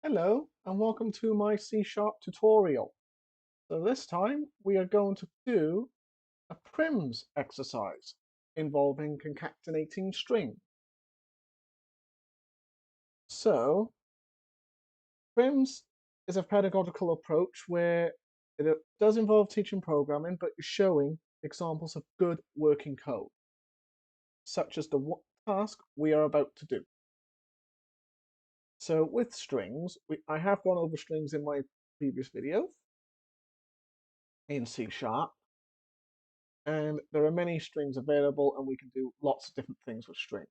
Hello and welcome to my C# tutorial. So this time we are going to do a PRIMS exercise involving concatenating string. So PRIMS is a pedagogical approach where it does involve teaching programming but is showing examples of good working code, such as the task we are about to do. So with strings, I have gone over strings in my previous video in C#. And there are many strings available and we can do lots of different things with strings.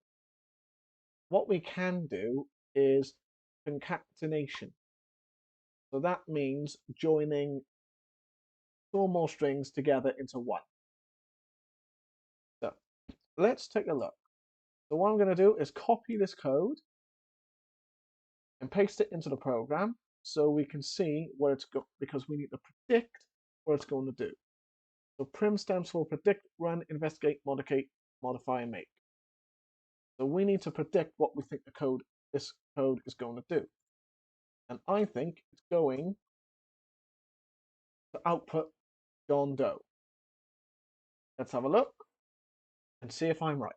What we can do is concatenation. So that means joining two or more strings together into one. So let's take a look. So what I'm going to do is copy this code and paste it into the program so we can see where it's going, because we need to predict what it's going to do. So PRIMM stands for predict, run, investigate, modify, and make. So we need to predict what we think this code is going to do. And I think it's going to output John Doe. Let's have a look and see if I'm right.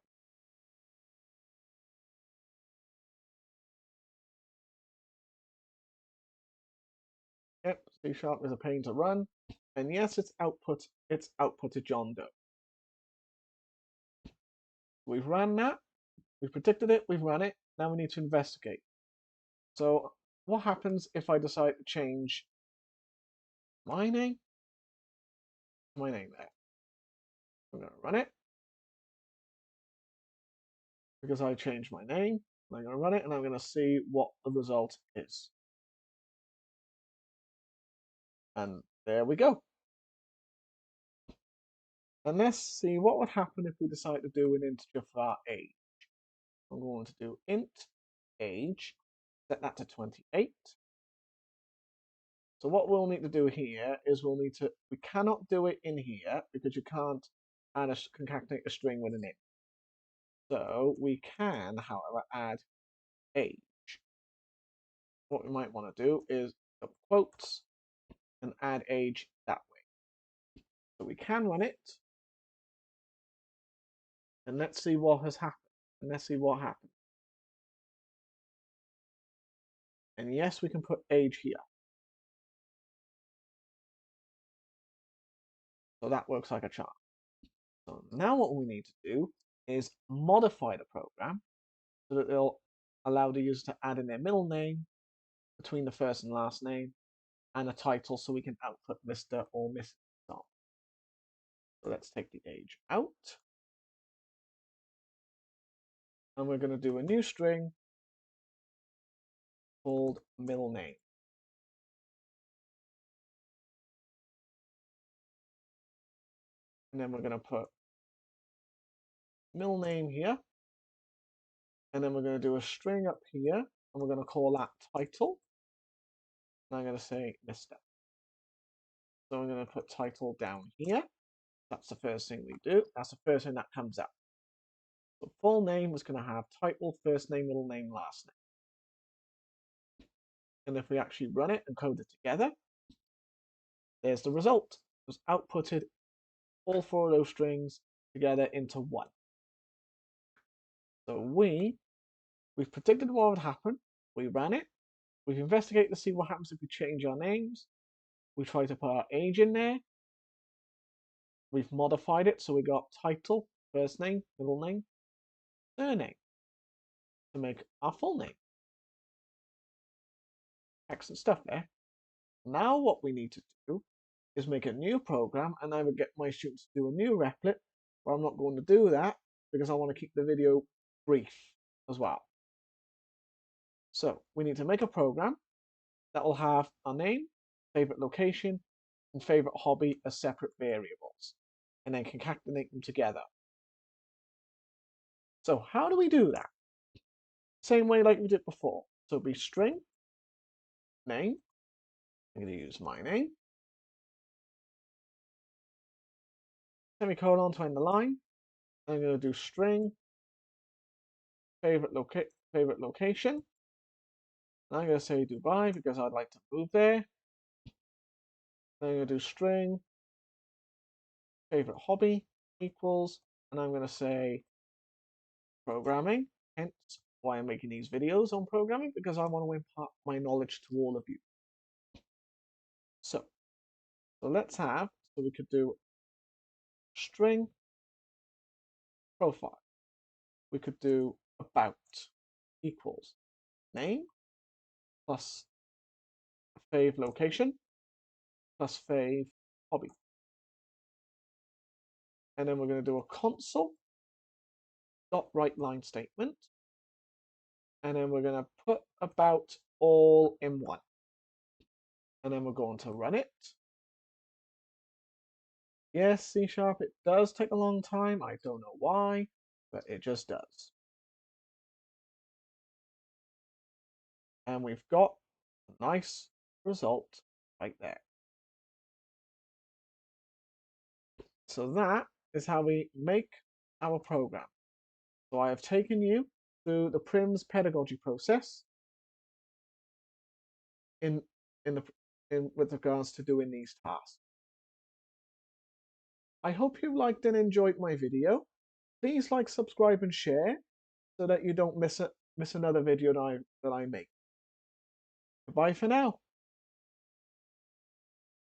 Yep, C# is a pain to run. And yes, it's outputted John Doe. We've ran that, we've predicted it, we've run it. Now we need to investigate. So what happens if I decide to change my name there? I'm going to run it because I changed my name. I'm going to run it and I'm going to see what the result is. And there we go. And let's see what would happen if we decide to do an integer for our age. I'm going to do int age, set that to 28. So what we'll need to do here is we cannot do it in here because you can't concatenate a string with an int. So we can, however, add age. What we might want to do is put quotes and add age that way. So we can run it. And let's see what has happened. And let's see what happens. And yes, we can put age here. So that works like a charm. So now what we need to do is modify the program so that it'll allow the user to add in their middle name between the first and last name and a title so we can output Mr. or Mrs. So let's take the age out. And we're going to do a new string called middle name. And then we're going to put middle name here. And then we're going to do a string up here. And we're going to call that title. And I'm going to say Mr. So I'm going to put title down here. That's the first thing we do. That's the first thing that comes up. The full name is going to have title, first name, middle name, last name. And if we actually run it and code it together, there's the result. It's outputted all four of those strings together into one. So we've predicted what would happen. We ran it. We've investigated to see what happens if we change our names. We try to put our age in there. We've modified it so we got title, first name, middle name, surname to make our full name. Excellent stuff there. Now what we need to do is make a new program, and I would get my students to do a new replit, but I'm not going to do that because I want to keep the video brief as well. So we need to make a program that will have our name, favorite location, and favorite hobby as separate variables, and then concatenate them together. So how do we do that? Same way like we did before. So it'll be string, name. I'm going to use my name. Semicolon to end the line. I'm going to do string, favorite location. And I'm going to say Dubai because I'd like to move there. Then I'm going to do string favorite hobby equals, and I'm going to say programming. Hence why I'm making these videos on programming, because I want to impart my knowledge to all of you. So let's have, so we could do string profile. We could do about equals name plus fave location plus fave hobby. And then we're going to do a console dot write line statement. And then we're going to put about all in one. And then we're going to run it. Yes, C#, it does take a long time. I don't know why, but it just does. And we've got a nice result right there. So that is how we make our program. So I have taken you through the PRIMM's pedagogy process in with regards to doing these tasks. I hope you liked and enjoyed my video. Please like, subscribe, and share so that you don't miss another video that I make. Goodbye for now.